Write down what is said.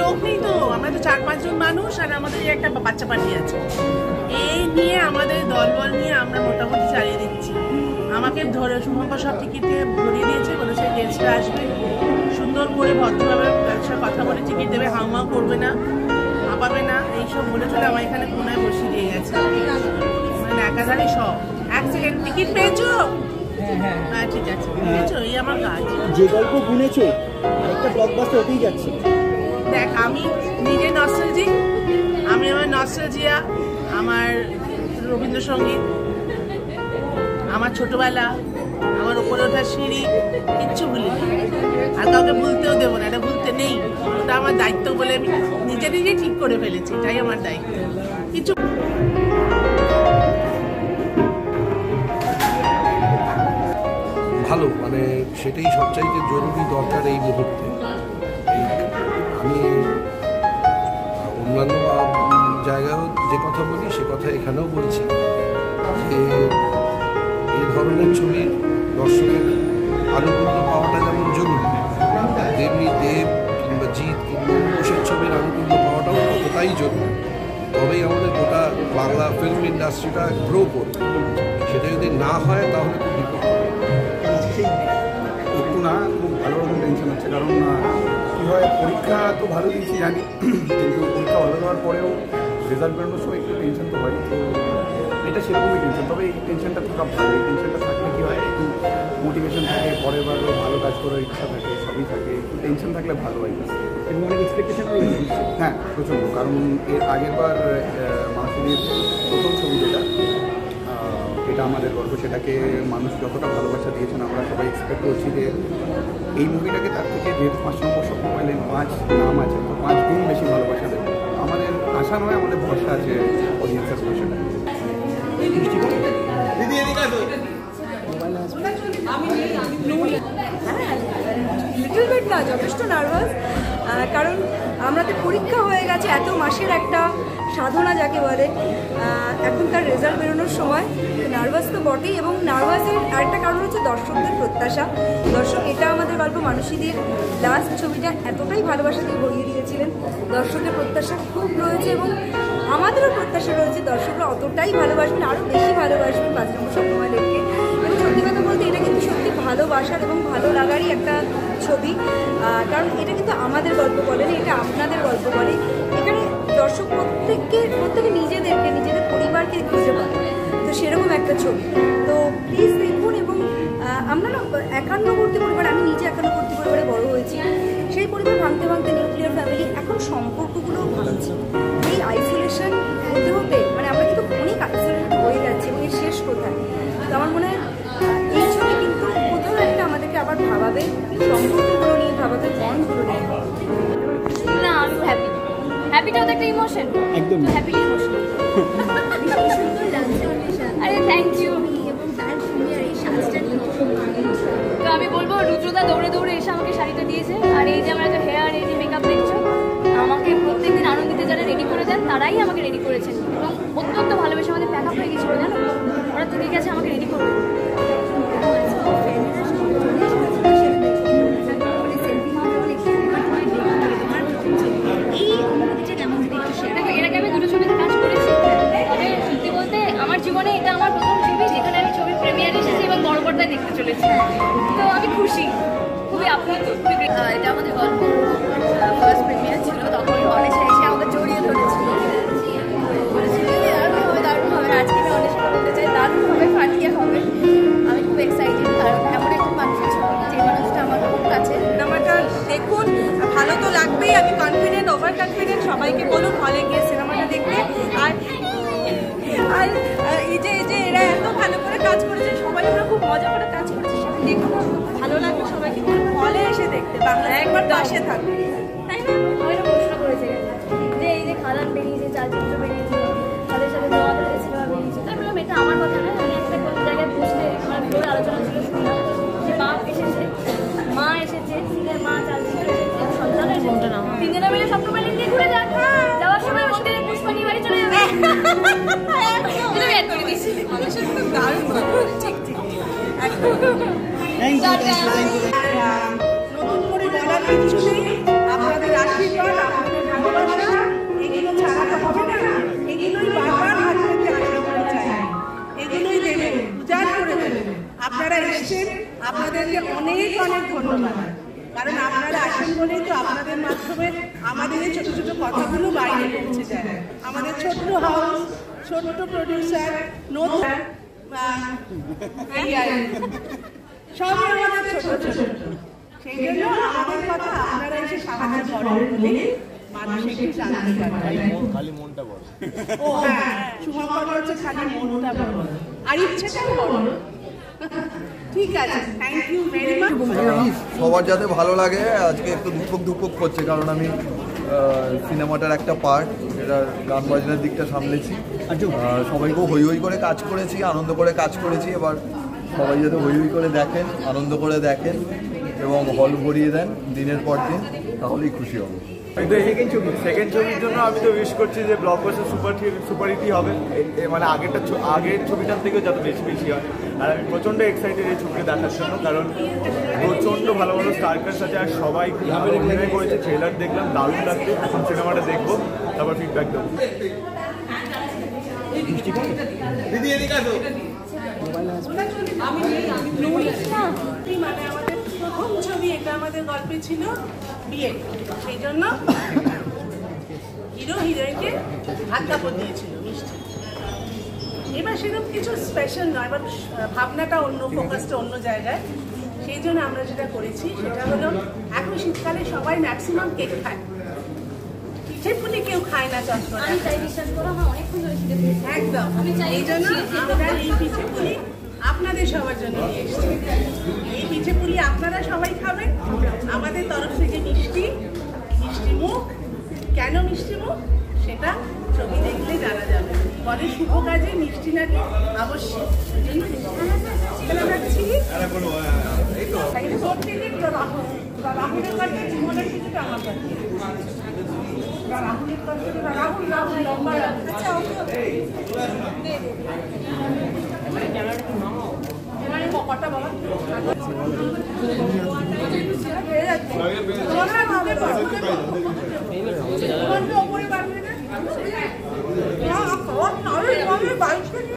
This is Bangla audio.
লোক নেই তো, আমরা তো 4-5 জন মানুষ আর আমাদের একটা বাচ্চা পার্টি আছে। এই নিয়ে আমাদের দলবল নিয়ে আমরা মোটামুটি চালিয়ে দিচ্ছি। আমাকে ধরে শুভঙ্কর সব টিকিট দিয়ে ধরিয়ে দিয়েছে, বলেছে গেস্টরা আসবে, সুন্দর করে ভদ্রভাবে ব্যবসার কথা বলে টিকিট দেবে, হাউমাউ করবে না, হাঁপাবে না, এইসব বলে চলে আমার এখানে কোনায় বসিয়ে দিয়ে গেছে। মানে একাধারে সব। 1 সেকেন্ড, টিকিট পেয়েছো? হ্যাঁ ঠিক আছে, পেয়েছো, এই আমার কাজ। যে গল্প বুনেছো একটা ব্লকবাস্টার হতেই যাচ্ছে। দেখ, আমি নিজে নস্টালজিক, আমি আমার নস্টালজিয়া, আমার রবীন্দ্রসঙ্গীত, আমার ছোটবেলা, আমার উপরে ওঠার সিঁড়ি, কিচ্ছু ভুলিনি। আর কাউকে ভুলতেও দেবো না, এটা ভুলতে নেই, ওটা আমার দায়িত্ব বলে আমি নিজে নিজে ঠিক করে ফেলেছি, এটাই আমার দায়িত্ব। কিছু ভালো, মানে সেটাই সবচাইতে জরুরি দরকার এই মুহূর্তে। আমি অন্যান্য জায়গায়ও যে কথা বলি সে কথা এখানেও বলছি যে এই ধরনের ছবির দর্শকের আনুকূল্য পাওয়াটা যেমন জরুরি, তেমনি দেব কিংবা জিৎ কিংবা অঙ্কুশের ছবির আনুকূল্য পাওয়াটাও ততটাই জরুরি। তবেই আমাদের গোটা বাংলা ফিল্ম ইন্ডাস্ট্রিটা গ্রো করবে। সেটা যদি না হয় তাহলে খুব বিপদ। একটু না, খুব ভালো রকম টেনশন হচ্ছে, কারণ কী হয়, পরীক্ষা তো ভালো দিয়েছি জানি, কিন্তু পরীক্ষা ভালো দেওয়ার পরেও রেজাল্ট বেরোনোর সময় একটু টেনশন তো হয়। তো এটা সেরকমই টেনশন, তবে এই টেনশনটা থাকা ভালো। এই টেনশনটা থাকলে কী হয়, একটু মোটিভেশন থাকে, পরের বারও ভালো কাজ করার ইচ্ছা থাকে, সবই থাকে। একটু টেনশন থাকলে ভালো হয়। এবং অনেক এক্সপেকটেশনও রয়েছে। হ্যাঁ, প্রচণ্ড, কারণ এর আগের বার মাসুদের প্রথম ছবি যেটা, এটা আমাদের গল্প, সেটাকে মানুষ যতটা ভালোবাসা দিয়েছেন আমরা সবাই এক্সপেক্ট করছি যে এই মুভিটাকে তার থেকে যেহেতু 5 নম্বর স্বপ্ন পাইলেন, 5 নাম আছে, তো 5 গুণ বেশি ভালোবাসা দেবে। আমাদের আশা নয়, আমাদের ভরসা আছে অডিয়েন্সের সেটা। লিটল বিট না, যথেষ্ট নার্ভাস, কারণ আমরা তো পরীক্ষা হয়ে গেছে, এত মাসের একটা সাধনা যাকে বলে, এখন তার রেজাল্ট বেরোনোর সময় নার্ভাস তো বটেই। এবং নার্ভাসের আরেকটা কারণ হচ্ছে দর্শকদের প্রত্যাশা। দর্শক এটা আমাদের গল্প মানুষীদের লাস্ট ছবিটা এতটাই ভালোবাসা দিয়ে ভরিয়ে দিয়েছিলেন, দর্শকের প্রত্যাশা খুব রয়েছে এবং আমাদেরও প্রত্যাশা রয়েছে দর্শকরা অতটাই ভালোবাসবেন, আরও বেশি ভালোবাসবেন 5 নম্বর স্বপ্নমালেরকে। এবং সত্যি কথা বলতে এটা কিন্তু সত্যি ভালোবাসার এবং ভালো লাগারই একটা ছবি, কারণ এটা কিন্তু আমাদের গল্প বলে না, এটা আপনাদের গল্প বলে। এখানে দর্শক প্রত্যেকে নিজেদের পরিবারকে খুঁজে পায়, তো সেরকম একটা ছবি। তো প্লিজ দেখুন। এবং আমরা না 51 পরিবার, আমি নিজে 51 পরিবারে বড় হয়েছি, সেই পরিবার ভাঙতে ভাঙতে নিউক্লিয়ার ফ্যামিলি, এখন সম্পর্কগুলোও ভাঙছে। এই আইসোলেশন হতে হতে মানে আমরা কিন্তু অনেক আইসোলেটেড হয়ে যাচ্ছি, এবং এর শেষ কোথায়? তো আমার মনে হয় এই ছবি কিন্তু কোথাও একটা আমাদেরকে আবার ভাবাবে, সম্পর্কগুলো নিয়ে ভাবাবে, বন্ডগুলো নিয়ে। না, আমি হ্যাপি। হ্যাপিটাও তো একটা ইমোশন, একদম হ্যাপি ইমোশন। আরে থ্যাংক ইউ। তো আমি বলবো রুদ্রদা দৌড়ে দৌড়ে এসে আমাকে শাড়িটা দিয়েছে, আর এই যে আমার একটা হেয়ার, এই যে মেকআপ দেখছো, আমাকে প্রত্যেকদিন আনন্দিতে যারা রেডি করে দেন তারাই আমাকে রেডি করেছেন, এবং অত্যন্ত ভালোবেসে আমাদের প্যাকআপ হয়ে গেছিলো জানো, ওরা তো ঠিক আছে আমাকে রেডি করবে। এর আগে আমি 2টো ছবিতে কাজ করেছি, তবে সত্যি বলতে আমার জীবনে এটা আমার প্রথম ছবি যেখানে আমি ছবির প্রিমিয়ার এসেছি এবং বড় পর্দায় দেখতে চলেছি। তো আমি খুশি, খুবই আপ্লুত, খুবই। এটা আমাদের গল্প ফার্স্ট প্রিমিয়ার ছিল, তখন কলেজে এসে আমাদের বাংলা সিনেমার পাশে থাকবে, তাই না? হয়তো প্রশ্ন করেছে যে এই যে খাদান বেরিয়েছে, চালচিত্র বেরিয়েছে, তাদের সাথে তোমাদের সিনেমা বেরিয়েছে, তাই বললাম এটা আমার কথা না। আমি একটা কোনো জায়গায় বসতে আমার ফ্লোরে আলোচনা ছিল, শুনলাম যে বাপ এসেছে, মা এসেছে, সিনেমা চালচিত্র এসেছে, সন্তান এসেছে, তিনজনে মিলে স্বপ্ন মেলিং দিয়ে ঘুরে যাক, যাওয়ার সময় মন্দিরে পুষ্পানি বাড়ি চলে যাবে। এটা আমি অ্যাড করে দিচ্ছি। দারুণ ঠিক ঠিক একদম। নতুন করে বলার কিছু নেই, আপনাদের আশীর্বাদ, আপনাদের ভালোবাসা, এগুলো ছাড়া তো হবে না। এগুলোই বারবার হাত পেতে আশীর্বাদ চাই, এগুলোই দেবেন, উজাড় করে দেবেন। আপনারা এসেছেন, আপনাদেরকে অনেক অনেক ধন্যবাদ, কারণ আপনারা আসেন বলেই তো আপনাদের মাধ্যমে আমাদের এই ছোট ছোট কথাগুলো বাইরে পৌঁছে যায়। আমাদের ছোট্ট হাউস, ছোট্ট প্রডিউসার, নতুন সবই আমাদের ছোট ছোট, সেই জন্য আমাদের কথা আপনারা এসে সাহায্য করেন বলে মানুষ একটু জানতে পারে। ও হ্যাঁ, শুভঙ্কর হচ্ছে খালি মনটা বড় আর ইচ্ছেটাও বড়। ঠিক আছে, থ্যাংক ইউ ভেরি মাচ। সবার যাতে ভালো লাগে। আজকে একটু ধুকপুক করছে কারণ আমি সিনেমাটার একটা পার্ট, যেটার গান বাজনার দিকটা সামলেছি। সবাইকেও হই হই করে কাজ করেছি, আনন্দ করে কাজ করেছি। এবার সবাই যাতে হই হই করে দেখেন, আনন্দ করে দেখেন এবং হল ভরিয়ে দেন দিনের পর দিন, তাহলেই খুশি হব। সেকেন্ড ছবির জন্য আমি তো উইশ করছি যে ব্লকবাস্টার সুপারহিটই হবে, মানে আগের ছবিটার থেকেও যত বেশি বেশি হয়। আর আমি প্রচণ্ড এক্সাইটেড এই ছবিটা দেখার জন্য, কারণ প্রচণ্ড ভালো ভালো স্টারকাস্ট আছে আর সবাই খুব ভালো অভিনয় করেছে। ট্রেলার দেখলাম, দারুণ লাগছে। এখন সিনেমাটা দেখবো, তারপর ফিডব্যাক দেবো। মানে আমাদের প্রথম ছবি, এটা আমাদের গল্পে ছিল বিয়ে, সেই জন্য হিরো হিরোইনকে হাত কাপড় দিয়েছিল মিষ্টি। এবার সেরকম কিছু স্পেশাল নয়, এবার ভাবনাটা অন্য, ফোকাসটা অন্য জায়গায়। সেই জন্য আমরা যেটা করেছি সেটা হলো, এখন শীতকালে সবাই ম্যাক্সিমাম কেক খায়, পিঠে কেউ খায় না চটপটা। আমি চাই, বিশ্বাস করো আমার অনেকক্ষণ ধরে খিদে পেয়েছে। একদম, এই জন্য আমরা এই পিঠে পুলি আপনাদের সবার জন্য নিয়ে এসেছি। এই পিঠে পুলি আপনারা সবাই খাবেন, আমাদের তরফ থেকে মিষ্টি মুখ। কেন মিষ্টি মুখ সেটা ছবি দেখলে জানা যাবে। বলে শুভ কাজে মিষ্টি নাকি আবশ্যক, ওই জন্য এখানে রাখছি। রাহুলের কাছে জীবনের কিছুটা আমার কাছে, রাহুলের কাছে রাহুল লম্বা। আচ্ছা কটা বাবা ওপরে বাড়বে না।